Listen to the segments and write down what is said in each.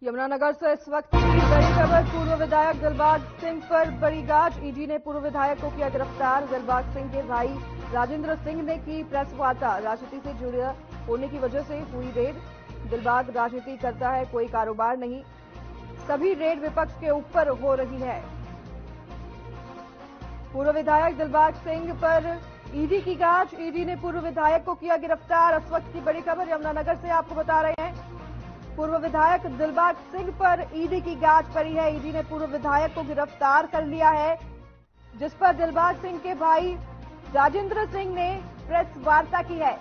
यमुनानगर से इस वक्त की बड़ी खबर। पूर्व विधायक दिलबाग सिंह पर बड़ी गाज। ईडी ने पूर्व विधायक को किया गिरफ्तार। दिलबाग सिंह के भाई राजेंद्र सिंह ने की प्रेस वार्ता। राजनीति से जुड़े होने की वजह से हुई रेड। दिलबाग राजनीति करता है, कोई कारोबार नहीं। सभी रेड विपक्ष के ऊपर हो रही है। पूर्व विधायक दिलबाग सिंह पर ईडी की गाज। ईडी ने पूर्व विधायक को किया गिरफ्तार। इस वक्त की बड़ी खबर यमुनानगर से आपको बता रहे हैं। पूर्व विधायक दिलबाग सिंह पर ईडी की गाज पड़ी है। ईडी ने पूर्व विधायक को गिरफ्तार कर लिया है, जिस पर दिलबाग सिंह के भाई राजेंद्र सिंह ने प्रेस वार्ता की है।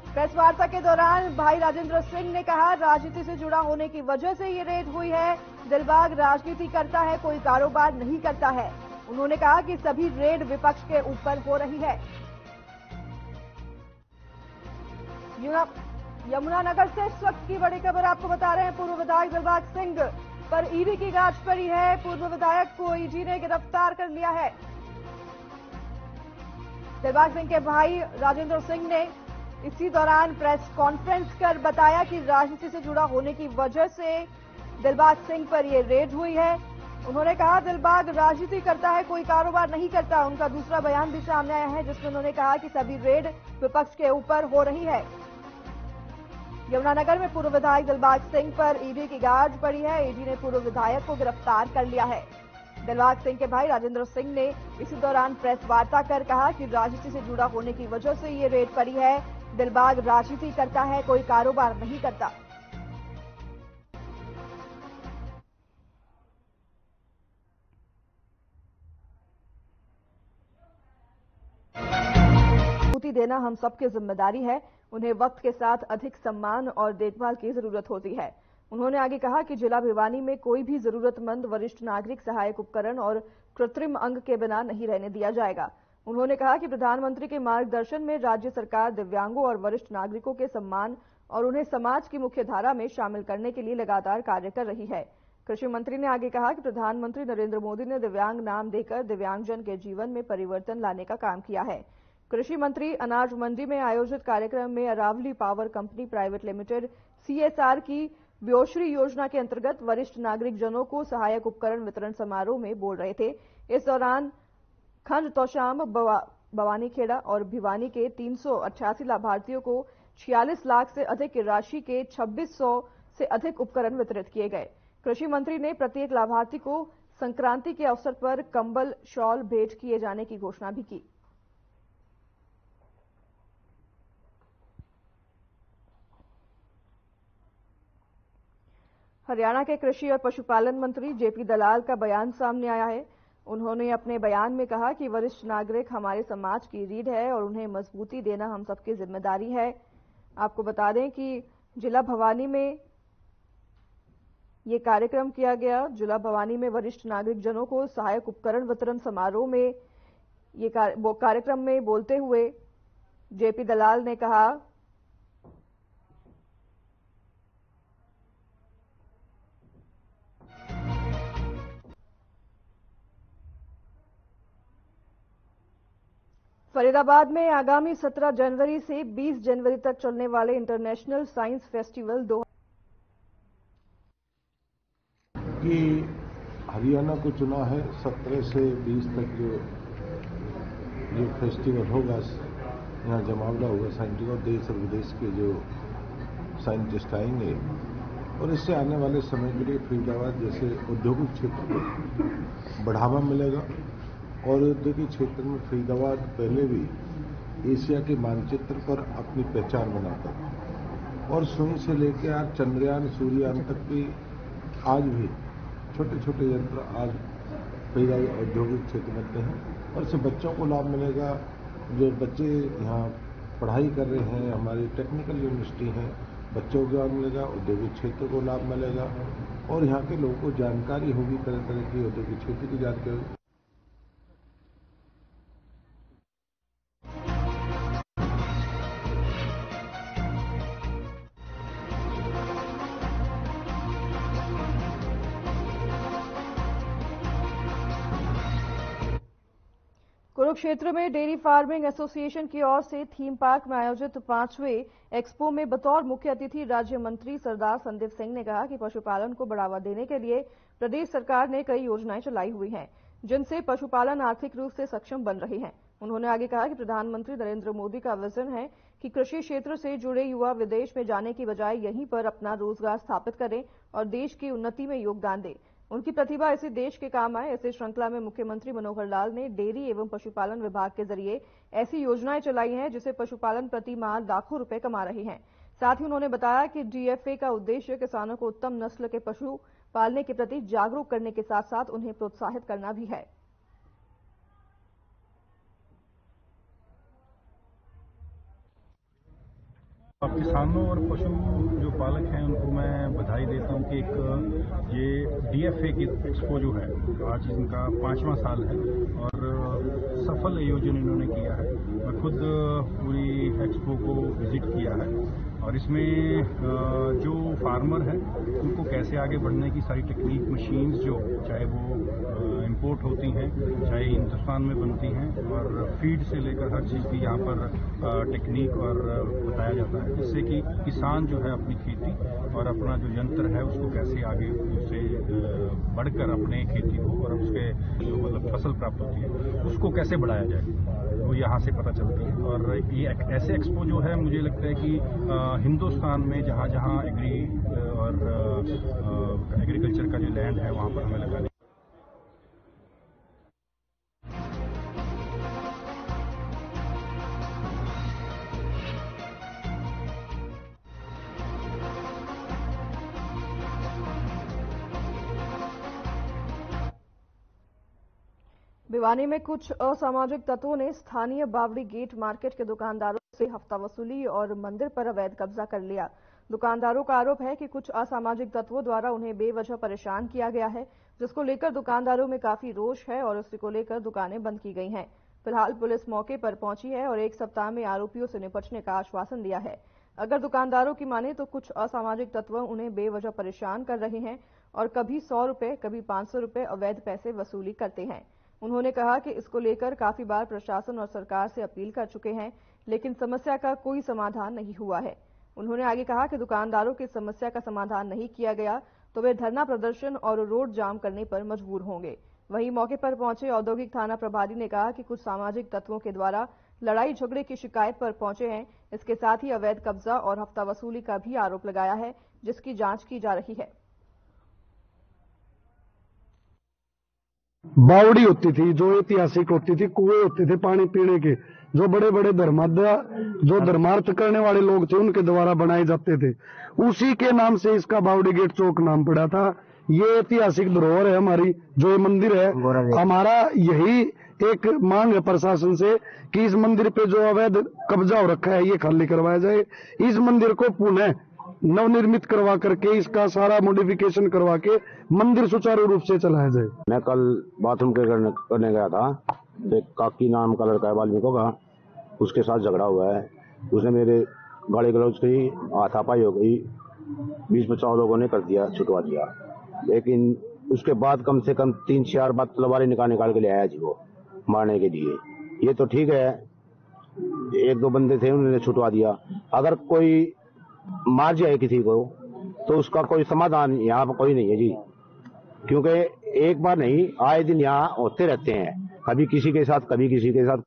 प्रेस वार्ता के दौरान भाई राजेंद्र सिंह ने कहा, राजनीति से जुड़ा होने की वजह से ये रेड हुई है। दिलबाग राजनीति करता है, कोई कारोबार नहीं करता है। उन्होंने कहा कि सभी रेड विपक्ष के ऊपर हो रही है। यमुनानगर से इस वक्त की बड़ी खबर आपको बता रहे हैं। पूर्व विधायक दिलबाग सिंह पर ईडी की गाज पड़ी है। पूर्व विधायक को ईडी ने गिरफ्तार कर लिया है। दिलबाग सिंह के भाई राजेंद्र सिंह ने इसी दौरान प्रेस कॉन्फ्रेंस कर बताया कि राजनीति से जुड़ा होने की वजह से दिलबाग सिंह पर यह रेड हुई है। उन्होंने कहा, दिलबाग राजनीति करता है, कोई कारोबार नहीं करता। उनका दूसरा बयान भी सामने आया है, जिसमें उन्होंने कहा कि सभी रेड विपक्ष के ऊपर हो रही है। यमुनानगर में पूर्व विधायक दिलबाग सिंह पर ईडी की गाज पड़ी है। ईडी ने पूर्व विधायक को गिरफ्तार कर लिया है। दिलबाग सिंह के भाई राजेंद्र सिंह ने इसी दौरान प्रेस वार्ता कर कहा कि राजनीति से जुड़ा होने की वजह से ये रेड पड़ी है। दिलबाग राजनीति करता है, कोई कारोबार नहीं करता। देना हम सबकी जिम्मेदारी है। उन्हें वक्त के साथ अधिक सम्मान और देखभाल की जरूरत होती है। उन्होंने आगे कहा कि जिला भिवानी में कोई भी जरूरतमंद वरिष्ठ नागरिक सहायक उपकरण और कृत्रिम अंग के बिना नहीं रहने दिया जाएगा। उन्होंने कहा कि प्रधानमंत्री के मार्गदर्शन में राज्य सरकार दिव्यांगों और वरिष्ठ नागरिकों के सम्मान और उन्हें समाज की मुख्य धारा में शामिल करने के लिए लगातार कार्य कर रही है। कृषि मंत्री ने आगे कहा कि प्रधानमंत्री नरेंद्र मोदी ने दिव्यांग नाम देकर दिव्यांगजन के जीवन में परिवर्तन लाने का काम किया है। कृषि मंत्री अनाज मंडी में आयोजित कार्यक्रम में Aravali power company private limited CSR की व्योश्री योजना के अंतर्गत वरिष्ठ नागरिक जनों को सहायक उपकरण वितरण समारोह में बोल रहे थे। इस दौरान खंड तोशाम, भवानीखेड़ा और भिवानी के 388 लाभार्थियों को 46 लाख से अधिक की राशि के 2600 से अधिक उपकरण वितरित किए गए। कृषि मंत्री ने प्रत्येक लाभार्थी को संक्रांति के अवसर पर कंबल, शॉल भेंट किए जाने की घोषणा भी की। हरियाणा के कृषि और पशुपालन मंत्री जेपी दलाल का बयान सामने आया है। उन्होंने अपने बयान में कहा कि वरिष्ठ नागरिक हमारे समाज की रीढ़ है और उन्हें मजबूती देना हम सबकी जिम्मेदारी है। आपको बता दें कि जिला भवानी में ये कार्यक्रम किया गया। जिला भवानी में वरिष्ठ नागरिक जनों को सहायक उपकरण वितरण समारोह में ये कार्यक्रम में बोलते हुए जेपी दलाल ने कहा, फरीदाबाद में आगामी 17 जनवरी से 20 जनवरी तक चलने वाले इंटरनेशनल साइंस फेस्टिवल कि हरियाणा को चुना है 17 से 20 तक जो ये फेस्टिवल होगा, यहाँ जमावड़ा होगा साइंटिस्ट और देश और विदेश के जो साइंटिस्ट आएंगे और इससे आने वाले समय के लिए फरीदाबाद जैसे औद्योगिक क्षेत्र को बढ़ावा मिलेगा। और औद्योगिक क्षेत्र में फरीदाबाद पहले भी एशिया के मानचित्र पर अपनी पहचान बनाता था और सुई से लेकर आज चंद्रयान, सूर्ययान तक भी आज भी छोटे छोटे यंत्र आज फरीदाबाद औद्योगिक क्षेत्र बनते हैं और इससे बच्चों को लाभ मिलेगा। जो बच्चे यहाँ पढ़ाई कर रहे हैं, हमारी टेक्निकल यूनिवर्सिटी हैं, बच्चों को लाभ मिलेगा, औद्योगिक क्षेत्र को लाभ मिलेगा और यहाँ के लोगों को जानकारी होगी, तरह तरह की औद्योगिक क्षेत्र की जानकारी। कुरुक्षेत्र में डेयरी फार्मिंग एसोसिएशन की ओर से थीम पार्क में आयोजित 5वें एक्सपो में बतौर मुख्य अतिथि राज्य मंत्री सरदार संदीप सिंह ने कहा कि पशुपालन को बढ़ावा देने के लिए प्रदेश सरकार ने कई योजनाएं चलाई हुई हैं, जिनसे पशुपालन आर्थिक रूप से सक्षम बन रही है। उन्होंने आगे कहा कि प्रधानमंत्री नरेंद्र मोदी का विजन है कि कृषि क्षेत्र से जुड़े युवा विदेश में जाने की बजाय यहीं पर अपना रोजगार स्थापित करें और देश की उन्नति में योगदान दें। उनकी प्रतिभा इसी देश के काम आए। ऐसे श्रृंखला में मुख्यमंत्री मनोहर लाल ने डेयरी एवं पशुपालन विभाग के जरिए ऐसी योजनाएं चलाई हैं जिससे पशुपालन प्रति माह लाखों रुपए कमा रहे हैं। साथ ही उन्होंने बताया कि डीएफए का उद्देश्य किसानों को उत्तम नस्ल के पशु पालने के प्रति जागरूक करने के साथ साथ उन्हें प्रोत्साहित करना भी है। किसानों और पशु जो पालक हैं उनको मैं बधाई देता हूं कि एक ये डीएफए की एक्सपो जो है आज इनका 5वां साल है और सफल आयोजन इन्होंने किया है। मैं खुद पूरी एक्सपो को विजिट किया है और इसमें जो फार्मर है उनको कैसे आगे बढ़ने की सारी टेक्निक मशीन्स जो चाहे वो इंपोर्ट होती हैं चाहे हिंदुस्तान में बनती हैं और फीड से लेकर हर चीज़ की यहाँ पर टेक्निक और बताया जाता है, जिससे कि किसान जो है अपनी खेती और अपना जो यंत्र है उसको कैसे आगे उससे बढ़कर अपने खेती को और उसके जो मतलब फसल प्राप्त होती है उसको कैसे बढ़ाया जाए, वो यहाँ से पता चलती है। और ये ऐसे एक्सपो जो है मुझे लगता है कि हिंदुस्तान में जहाँ जहाँ एग्रीकल्चर का जो लैंड है वहाँ पर हमें लगाने। भिवानी में कुछ असामाजिक तत्वों ने स्थानीय बावड़ी गेट मार्केट के दुकानदारों से हफ्ता वसूली और मंदिर पर अवैध कब्जा कर लिया। दुकानदारों का आरोप है कि कुछ असामाजिक तत्वों द्वारा उन्हें बेवजह परेशान किया गया है, जिसको लेकर दुकानदारों में काफी रोष है और इसी को लेकर दुकानें बंद की गई हैं। फिलहाल पुलिस मौके पर पहुंची है और एक सप्ताह में आरोपियों से निपटने का आश्वासन दिया है। अगर दुकानदारों की माने तो कुछ असामाजिक तत्व उन्हें बेवजह परेशान कर रहे हैं और कभी 100 रुपए कभी 500 रुपए अवैध पैसे वसूली करते हैं। उन्होंने कहा कि इसको लेकर काफी बार प्रशासन और सरकार से अपील कर चुके हैं, लेकिन समस्या का कोई समाधान नहीं हुआ है। उन्होंने आगे कहा कि दुकानदारों की समस्या का समाधान नहीं किया गया तो वे धरना प्रदर्शन और रोड जाम करने पर मजबूर होंगे। वहीं मौके पर पहुंचे औद्योगिक थाना प्रभारी ने कहा कि कुछ सामाजिक तत्वों के द्वारा लड़ाई झगड़े की शिकायत पर पहुंचे हैं। इसके साथ ही अवैध कब्जा और हफ्ता वसूली का भी आरोप लगाया है, जिसकी जांच की जा रही है। बावड़ी होती थी जो ऐतिहासिक होती थी, कुएं होते थे पानी पीने के, जो बड़े बड़े धर्मार्थ करने वाले लोग थे उनके द्वारा बनाए जाते थे। उसी के नाम से इसका बावड़ी गेट चौक नाम पड़ा था। ये ऐतिहासिक धरोहर है हमारी, जो ये मंदिर है। हमारा यही एक मांग है प्रशासन से कि इस मंदिर पे जो अवैध कब्जा हो रखा है ये खाली करवाया जाए। इस मंदिर को पुनः नवनिर्मित करवा करके इसका सारा मॉडिफिकेशन करवा के मंदिर सुचारू रूप से चलाया जाए। मैं कल बाथरूम करने गया था, एक काकी नाम का लड़का है वाल्मीकि का, उसके साथ झगड़ा हुआ है। उसने मेरे गाड़ी गलौज की हाथापाई हो गई, 20-50 लोगों ने कर दिया, छुटवा दिया। लेकिन उसके बाद कम से कम 3-4 बार तलवारें निकाल के ले आया जी वो मारने के लिए। ये तो ठीक है, 1-2 बंदे थे उन्होंने छुटवा दिया। अगर कोई मार जाए किसी को तो उसका कोई समाधान यहाँ पर कोई नहीं है जी, क्योंकि एक बार नहीं आए दिन यहाँ होते रहते हैं, कभी किसी के साथ कभी किसी के साथ।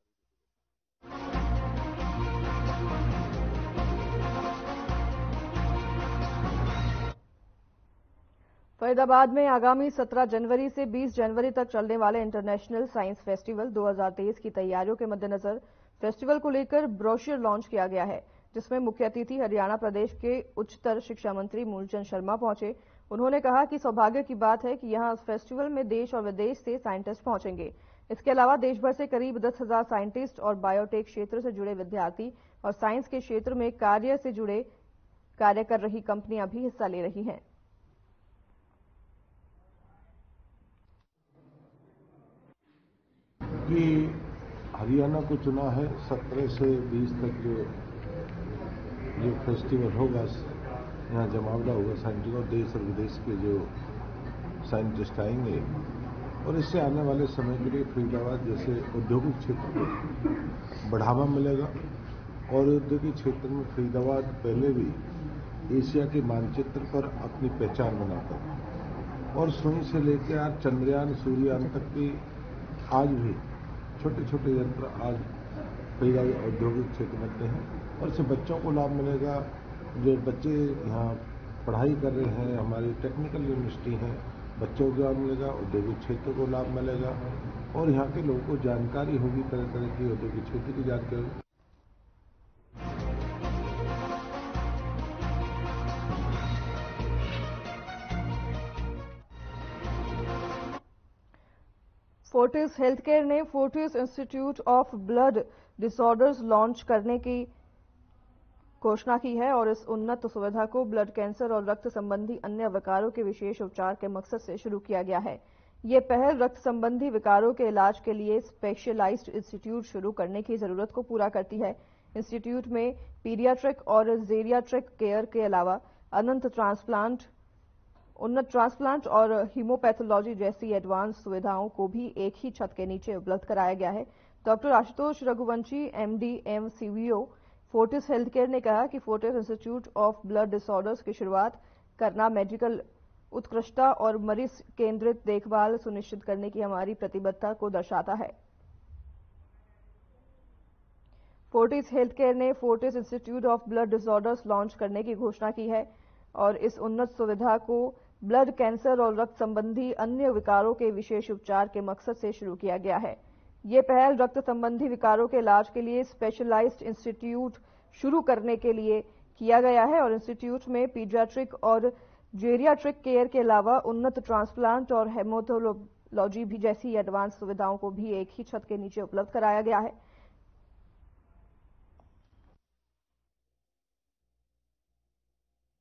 फरीदाबाद में आगामी 17 जनवरी से 20 जनवरी तक चलने वाले इंटरनेशनल साइंस फेस्टिवल 2023 की तैयारियों के मद्देनजर फेस्टिवल को लेकर ब्रोशर लॉन्च किया गया है, जिसमें मुख्य अतिथि हरियाणा प्रदेश के उच्चतर शिक्षा मंत्री मूलचंद शर्मा पहुंचे। उन्होंने कहा कि सौभाग्य की बात है कि यहां इस फेस्टिवल में देश और विदेश से साइंटिस्ट पहुंचेंगे। इसके अलावा देश भर से करीब 10,000 साइंटिस्ट और बायोटेक क्षेत्र से जुड़े विद्यार्थी और साइंस के क्षेत्र में कार्य कर रही कंपनियां भी हिस्सा ले रही हैं। कि हरियाणा को चुना है 17 से 20 तक जो फेस्टिवल होगा, यहाँ जमावड़ा होगा साइंटिस्ट और देश और विदेश के जो साइंटिस्ट आएंगे और इससे आने वाले समय के लिए फरीदाबाद जैसे औद्योगिक क्षेत्र को बढ़ावा मिलेगा। और औद्योगिक क्षेत्र में फरीदाबाद पहले भी एशिया के मानचित्र पर अपनी पहचान बनाता है और सुई से लेकर आज चंद्रयान सूर्ययान तक की आज भी छोटे छोटे यंत्र आज फरीदाबाद औद्योगिक क्षेत्र बनते हैं और इससे बच्चों को लाभ मिलेगा। जो बच्चे यहाँ पढ़ाई कर रहे हैं, हमारी टेक्निकल यूनिवर्सिटी हैं, बच्चों को लाभ मिलेगा, औद्योगिक क्षेत्र को लाभ मिलेगा और यहाँ के लोगों को जानकारी होगी, तरह तरह की औद्योगिक क्षेत्र की जानकारी। फोर्टिस हेल्थकेयर ने Fortis institute of blood disorders launch करने की घोषणा की है और इस उन्नत सुविधा को ब्लड कैंसर और रक्त संबंधी अन्य विकारों के विशेष उपचार के मकसद से शुरू किया गया है। ये पहल रक्त संबंधी विकारों के इलाज के लिए स्पेशलाइज्ड इंस्टीट्यूट शुरू करने की जरूरत को पूरा करती है। इंस्टीट्यूट में पीडियाट्रिक और जेरियाट्रिक केयर के अलावा उन्नत ट्रांसप्लांट और हीमोपैथोलॉजी जैसी एडवांस सुविधाओं को भी एक ही छत के नीचे उपलब्ध कराया गया है। Doctor Ashutosh Raghuvanshi, MD, MCVO, Fortis healthcare ने कहा कि Fortis institute of blood disorders की शुरुआत करना मेडिकल उत्कृष्टता और मरीज केंद्रित देखभाल सुनिश्चित करने की हमारी प्रतिबद्धता को दर्शाता है। फोर्टिस हेल्थकेयर ने Fortis institute of blood disorders launch करने की घोषणा की है और इस उन्नत सुविधा को ब्लड कैंसर और रक्त संबंधी अन्य विकारों के विशेष उपचार के मकसद से शुरू किया गया है। ये पहल रक्त संबंधी विकारों के इलाज के लिए स्पेशलाइज्ड इंस्टीट्यूट शुरू करने के लिए किया गया है और इंस्टीट्यूट में पीडियाट्रिक और जेरियाट्रिक केयर के अलावा उन्नत ट्रांसप्लांट और हेमोथोलॉजी भी जैसी एडवांस सुविधाओं को भी एक ही छत के नीचे उपलब्ध कराया गया है।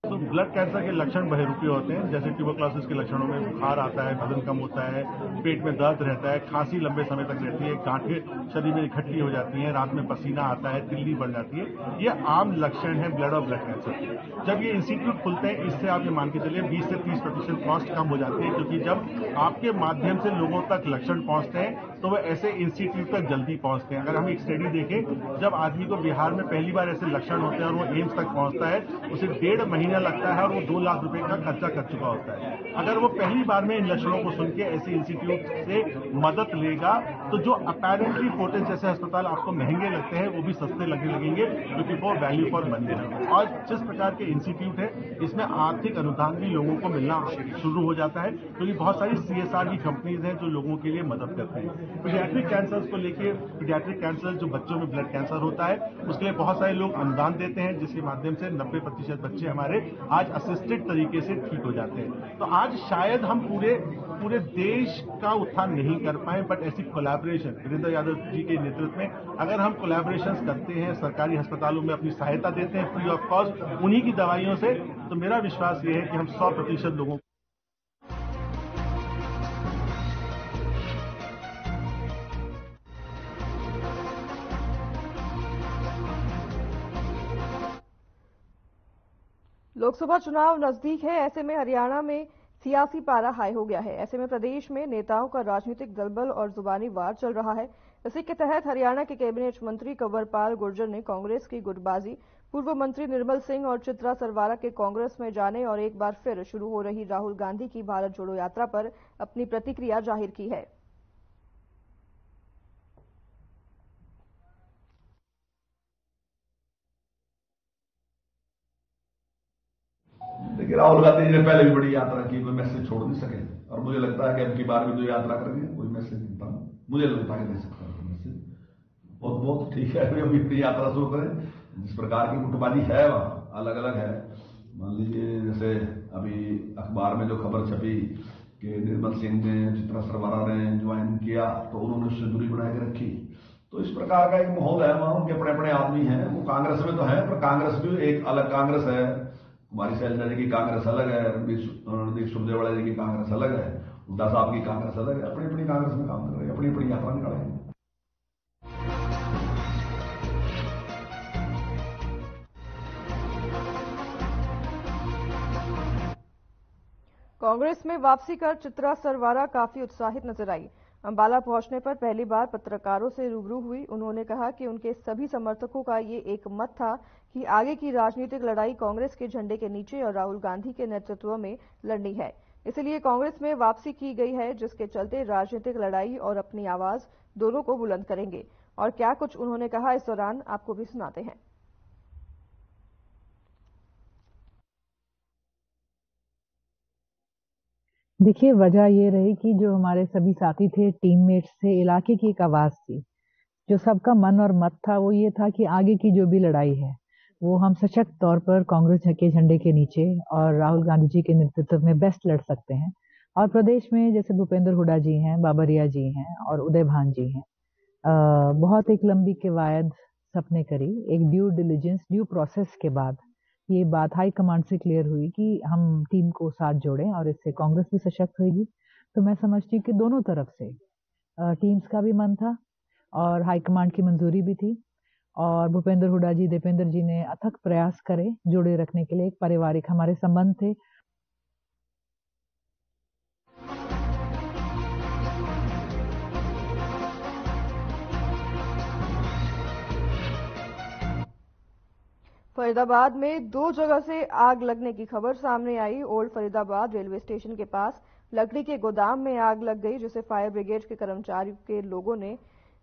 तो ब्लड कैंसर के लक्षण बहुरूपी होते हैं, जैसे ट्यूबरक्लोसिस के लक्षणों में बुखार आता है, वजन कम होता है, पेट में दर्द रहता है, खांसी लंबे समय तक रहती है, गांठें शरीर में इकट्ठी हो जाती हैं, रात में पसीना आता है, तिल्ली बढ़ जाती है। ये आम लक्षण है ब्लड और ब्लड कैंसर के। जब ये इंस्टीट्यूट खुलते हैं, इससे आप ये मान के चलिए 20 से 30% कॉस्ट कम हो जाती है, क्योंकि जब आपके माध्यम से लोगों तक लक्षण पहुंचते हैं तो वह ऐसे इंस्टीट्यूट तक जल्दी पहुंचते हैं। अगर हम एक स्टडी देखें, जब आदमी को बिहार में पहली बार ऐसे लक्षण होते हैं और वो एम्स तक पहुंचता है, उसे 1.5 महीना लगता है और वो 2 लाख रुपए का खर्चा कर चुका होता है। अगर वो पहली बार में इन लक्षणों को सुन के ऐसे इंस्टीट्यूट से मदद लेगा तो जो अपेरेंटली फोर्टिस जैसे अस्पताल आपको महंगे लगते हैं वो भी सस्ते लगने लगेंगे, क्योंकि वो वैल्यू फॉर मनी है। और जिस प्रकार के इंस्टीट्यूट है, इसमें आर्थिक अनुदान भी लोगों को मिलना शुरू हो जाता है, क्योंकि बहुत सारी CSR की कंपनीज हैं जो लोगों के लिए मदद करते हैं। पीडियाट्रिक कैंसर को लेकर, पीडियाट्रिक कैंसर जो बच्चों में ब्लड कैंसर होता है, उसके लिए बहुत सारे लोग अनुदान देते हैं, जिसके माध्यम से 90% बच्चे हमारे आज असिस्टेड तरीके से ठीक हो जाते हैं। तो आज शायद हम पूरे देश का उत्थान नहीं कर पाए, बट ऐसी कोलैबोरेशन वीरेंद्र यादव जी के नेतृत्व में अगर हम कोलैबोरेशन करते हैं, सरकारी अस्पतालों में अपनी सहायता देते हैं फ्री ऑफ कॉस्ट उन्हीं की दवाइयों से, तो मेरा विश्वास ये है कि हम 100% लोगों लोकसभा चुनाव नजदीक है। ऐसे में हरियाणा में सियासी पारा हाई हो गया है। ऐसे में प्रदेश में नेताओं का राजनीतिक दलबल और जुबानी वार चल रहा है। इसी के तहत हरियाणा के कैबिनेट मंत्री कंवरपाल गुर्जर ने कांग्रेस की गुटबाजी, पूर्व मंत्री निर्मल सिंह और चित्रा सरवारा के कांग्रेस में जाने और एक बार फिर शुरू हो रही राहुल गांधी की भारत जोड़ो यात्रा पर अपनी प्रतिक्रिया जाहिर की है। देखिए, राहुल गांधी जी ने पहले भी बड़ी यात्रा की, कोई मैसेज छोड़ नहीं सके, और मुझे लगता है कि अब की बार भी जो यात्रा करेंगे कोई मैसेज मुझे लगता है दे सकता है मैसेज। बहुत ठीक है, अभी अपनी यात्रा शुरू करें। जिस प्रकार की गुटबाजी है वहाँ अलग अलग है। मान लीजिए जैसे अभी अखबार में जो खबर छपी कि निर्मल सिंह ने, चित्रा सरवारा ने ज्वाइन किया, तो उन्होंने उससे दूरी बना के रखी। तो इस प्रकार का एक माहौल है वहाँ, उनके अपने अपने आदमी हैं। वो कांग्रेस में तो है, पर कांग्रेस भी एक अलग कांग्रेस है। कुमारी शैलजा जी की कांग्रेस अलग है, रणदीप सुरजेवाला जी की कांग्रेस अलग है, हुड्डा साहब की कांग्रेस अलग है। अपनी अपनी कांग्रेस में काम कर रहे हैं, अपनी अपनी यात्रा निकालेंगे। कांग्रेस में वापसी कर चित्रा सरवारा काफी उत्साहित नजर आई। अंबाला पहुंचने पर पहली बार पत्रकारों से रूबरू हुई। उन्होंने कहा कि उनके सभी समर्थकों का ये एक मत था कि आगे की राजनीतिक लड़ाई कांग्रेस के झंडे के नीचे और राहुल गांधी के नेतृत्व में लड़नी है, इसलिए कांग्रेस में वापसी की गई है, जिसके चलते राजनीतिक लड़ाई और अपनी आवाज दोनों को बुलंद करेंगे। और क्या कुछ उन्होंने कहा इस दौरान आपको भी सुनाते हैं। देखिए, वजह ये रही कि जो हमारे सभी साथी थे, टीममेट्स थे, इलाके की एक आवाज थी। जो सबका मन और मत था वो ये था कि आगे की जो भी लड़ाई है वो हम सशक्त तौर पर कांग्रेस के झंडे के नीचे और राहुल गांधी जी के नेतृत्व में बेस्ट लड़ सकते हैं। और प्रदेश में जैसे भूपेंद्र हुड्डा जी हैं, बाबरिया जी हैं और उदय भान जी हैं, बहुत एक लंबी कवायद सबने करी। एक ड्यू डिलिजेंस, ड्यू प्रोसेस के बाद ये बात हाई कमांड से क्लियर हुई कि हम टीम को साथ जोड़ें और इससे कांग्रेस भी सशक्त होगी। तो मैं समझती हूँ कि दोनों तरफ से टीम्स का भी मन था और हाईकमांड की मंजूरी भी थी। और भूपेंद्र हुड्डा जी, दीपेंद्र जी ने अथक प्रयास करे जोड़े रखने के लिए। एक पारिवारिक हमारे संबंध थे। फरीदाबाद में 2 जगह से आग लगने की खबर सामने आई। ओल्ड फरीदाबाद रेलवे स्टेशन के पास लकड़ी के गोदाम में आग लग गई, जिसे फायर ब्रिगेड के कर्मचारियों के लोगों ने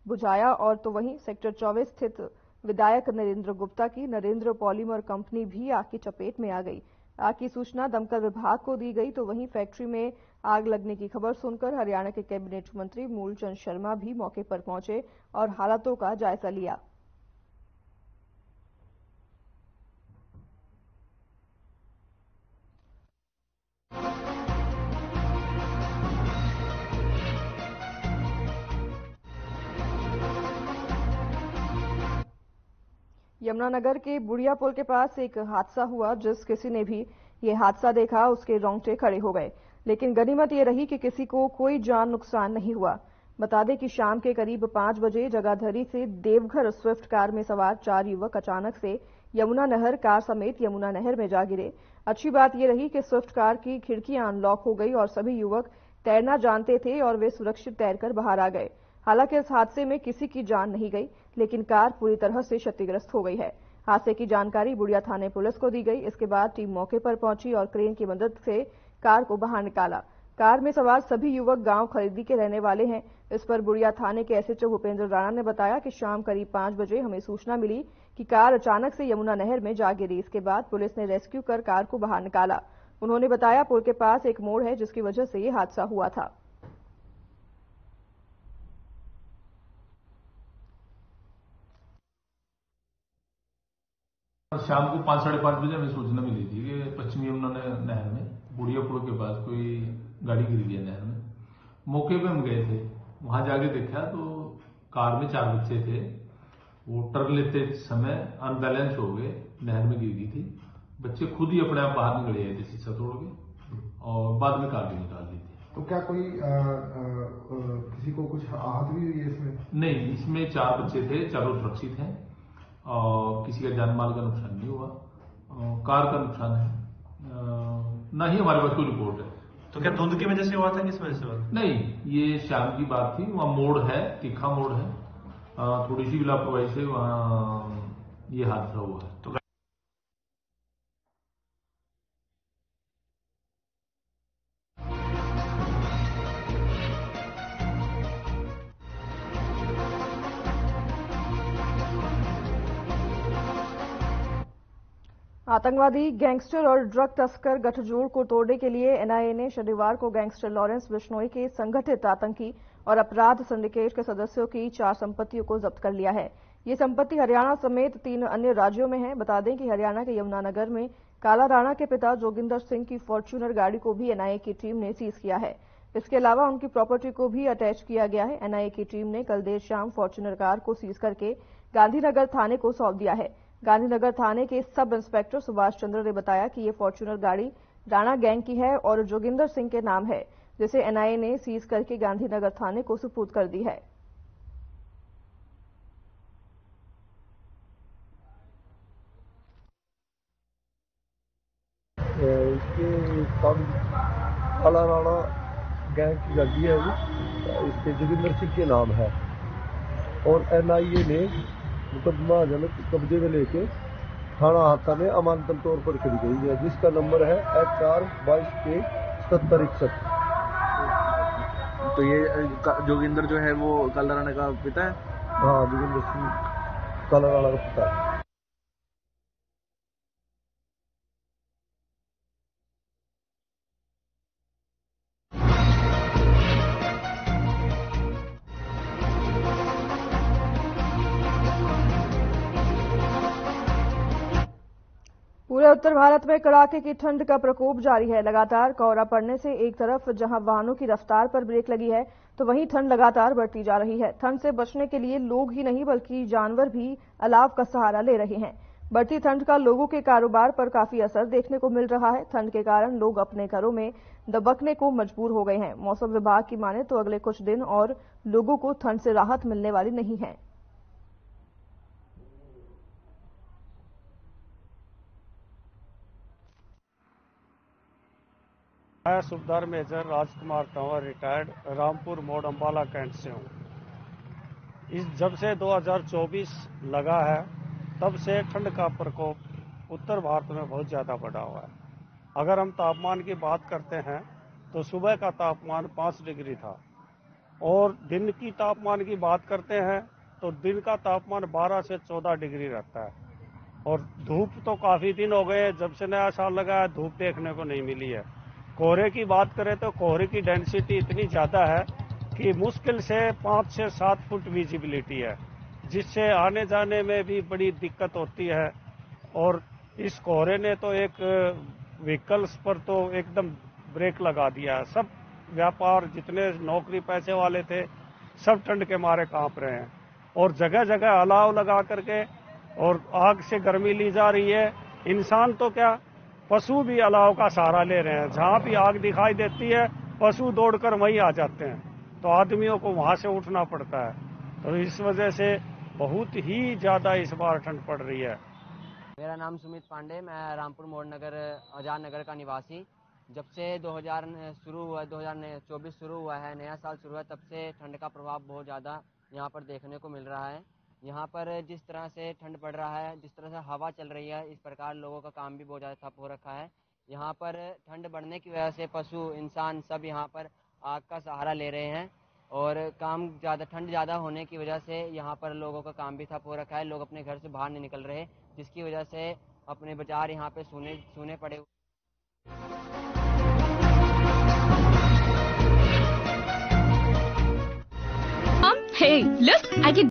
बुझाया। और तो वहीं सेक्टर 24 स्थित विधायक नरेंद्र गुप्ता की नरेंद्र पॉलीमर कंपनी भी आग की चपेट में आ गई। आग की सूचना दमकल विभाग को दी गई। तो वहीं फैक्ट्री में आग लगने की खबर सुनकर हरियाणा के कैबिनेट मंत्री मूलचंद शर्मा भी मौके पर पहुंचे और हालातों का जायजा लिया। यमुनानगर के बुढ़िया पुल के पास एक हादसा हुआ। जिस किसी ने भी ये हादसा देखा उसके रोंगटे खड़े हो गए, लेकिन गनीमत ये रही कि किसी को कोई जान नुकसान नहीं हुआ। बता दें कि शाम के करीब 5 बजे जगाधरी से देवघर स्विफ्ट कार में सवार 4 युवक अचानक से यमुना नहर कार समेत यमुना नहर में जा गिरे। अच्छी बात यह रही कि स्विफ्ट कार की खिड़कियां अनलॉक हो गई और सभी युवक तैरना जानते थे और वे सुरक्षित तैरकर बाहर आ गए। हालांकि इस हादसे में किसी की जान नहीं गई, लेकिन कार पूरी तरह से क्षतिग्रस्त हो गई है। हादसे की जानकारी बुढ़िया थाने पुलिस को दी गई। इसके बाद टीम मौके पर पहुंची और क्रेन की मदद से कार को बाहर निकाला। कार में सवार सभी युवक गांव खरीदी के रहने वाले हैं। इस पर बुढ़िया थाने के एसएचओ भूपेंद्र राणा ने बताया कि शाम करीब 5 बजे हमें सूचना मिली कि कार अचानक से यमुना नहर में जा गिरी। इसके बाद पुलिस ने रेस्क्यू कर कार को बाहर निकाला। उन्होंने बताया पुल के पास एक मोड़ है जिसकी वजह से ये हादसा हुआ था। शाम को 5 साढ़े 5 बजे हमें सूचना मिली थी कि पश्चिमी यमुना नहर में बुढ़िया पुल के पास कोई गाड़ी गिर गई है नहर में। मौके पे हम गए थे, वहां जाके देखा तो कार में 4 बच्चे थे। वो टर्न लेते समय अनबैलेंस हो गए, नहर में गिर गई थी। बच्चे खुद ही अपने आप बाहर निकले आए थे शीशा तोड़ के, और बाद में कार भी निकाल दी थी। तो क्या कोई किसी को कुछ आहत भी हुई है इसमें? नहीं, इसमें 4 बच्चे थे, चारों सुरक्षित हैं और किसी का जान माल का नुकसान नहीं हुआ। कार का नुकसान है ना ही हमारे पास कोई रिपोर्ट है। तो क्या धुंध की वजह से हुआ था, किस वजह से हुआ? नहीं, ये शाम की बात थी। वहाँ मोड़ है, तीखा मोड़ है, थोड़ी सी लापरवाही से वहाँ ये हादसा हुआ है। तो आतंकवादी, गैंगस्टर और ड्रग तस्कर गठजोड़ को तोड़ने के लिए एनआईए ने शनिवार को गैंगस्टर लॉरेंस बिश्नोई के संगठित आतंकी और अपराध सिंडिकेट के सदस्यों की 4 संपत्तियों को जब्त कर लिया है। ये संपत्ति हरियाणा समेत 3 अन्य राज्यों में है। बता दें कि हरियाणा के यमुनानगर में काला राणा के पिता जोगिंदर सिंह की फॉर्च्यूनर गाड़ी को भी एनआईए की टीम ने सीज किया है। इसके अलावा उनकी प्रॉपर्टी को भी अटैच किया गया है। एनआईए की टीम ने कल देर शाम फॉर्च्यूनर कार को सीज करके गांधीनगर थाने को सौंप दिया है। गांधीनगर थाने के सब इंस्पेक्टर सुभाष चंद्र ने बताया कि ये फॉर्च्यूनर गाड़ी राणा गैंग की है और जोगिंदर सिंह के नाम है, जिसे एनआईए ने सीज करके गांधीनगर थाने को सुपुर्द कर दी है। इसके कालाराणा गैंग की गाड़ी है वो, इसके जोगिंदर सिंह के नाम है और NIA ने मुकदमा जनक कब्जे में लेके थाना हाथा में अमानतन तौर पर करी गई है, जिसका नंबर है HR 22K 7761। तो ये जोगिंदर जो है वो कालाराणा का पिता है? हाँ, जोगिंदर सिंह कालाराणा का पिता है। पूरे उत्तर भारत में कड़ाके की ठंड का प्रकोप जारी है। लगातार कोहरा पड़ने से एक तरफ जहां वाहनों की रफ्तार पर ब्रेक लगी है, तो वहीं ठंड लगातार बढ़ती जा रही है। ठंड से बचने के लिए लोग ही नहीं बल्कि जानवर भी अलाव का सहारा ले रहे हैं। बढ़ती ठंड का लोगों के कारोबार पर काफी असर देखने को मिल रहा है। ठंड के कारण लोग अपने घरों में दबकने को मजबूर हो गए हैं। मौसम विभाग की माने तो अगले कुछ दिन और लोगों को ठंड से राहत मिलने वाली नहीं है। मैं सूबेदार मेजर राजकुमार तंवर रिटायर्ड रामपुर मोड़ अंबाला कैंट से हूँ। जब से 2024 लगा है तब से ठंड का प्रकोप उत्तर भारत में बहुत ज़्यादा बढ़ा हुआ है। अगर हम तापमान की बात करते हैं तो सुबह का तापमान 5 डिग्री था और दिन की तापमान की बात करते हैं तो दिन का तापमान 12 से 14 डिग्री रहता है। और धूप तो काफ़ी दिन हो गए, जब से नया साल लगा है धूप देखने को नहीं मिली है। कोहरे की बात करें तो कोहरे की डेंसिटी इतनी ज़्यादा है कि मुश्किल से 5 से 7 फुट विजिबिलिटी है, जिससे आने जाने में भी बड़ी दिक्कत होती है। और इस कोहरे ने तो एक व्हीकल्स पर तो एकदम ब्रेक लगा दिया है। सब व्यापार जितने नौकरी पैसे वाले थे सब ठंड के मारे कांप रहे हैं और जगह जगह अलाव लगा करके और आग से गर्मी ली जा रही है। इंसान तो क्या, पशु भी अलाव का सहारा ले रहे हैं। जहां भी आग दिखाई देती है पशु दौड़कर वहीं आ जाते हैं, तो आदमियों को वहां से उठना पड़ता है। तो इस वजह से बहुत ही ज्यादा इस बार ठंड पड़ रही है। मेरा नाम सुमित पांडे, मैं रामपुर मोड़ नगर आजाद नगर का निवासी। जब से 2024 शुरू हुआ है, नया साल शुरू हुआ, तब से ठंड का प्रभाव बहुत ज़्यादा यहाँ पर देखने को मिल रहा है। यहाँ पर जिस तरह से ठंड पड़ रहा है, जिस तरह से हवा चल रही है, इस प्रकार लोगों का काम भी बहुत ज़्यादा ठप हो रखा है। यहाँ पर ठंड बढ़ने की वजह से पशु इंसान सब यहाँ पर आग का सहारा ले रहे हैं और ठंड ज़्यादा होने की वजह से यहाँ पर लोगों का काम भी ठप हो रखा है। लोग अपने घर से बाहर नहीं निकल रहे, जिसकी वजह से अपने बाजार यहाँ पे सूने पड़े। Hey, look, I can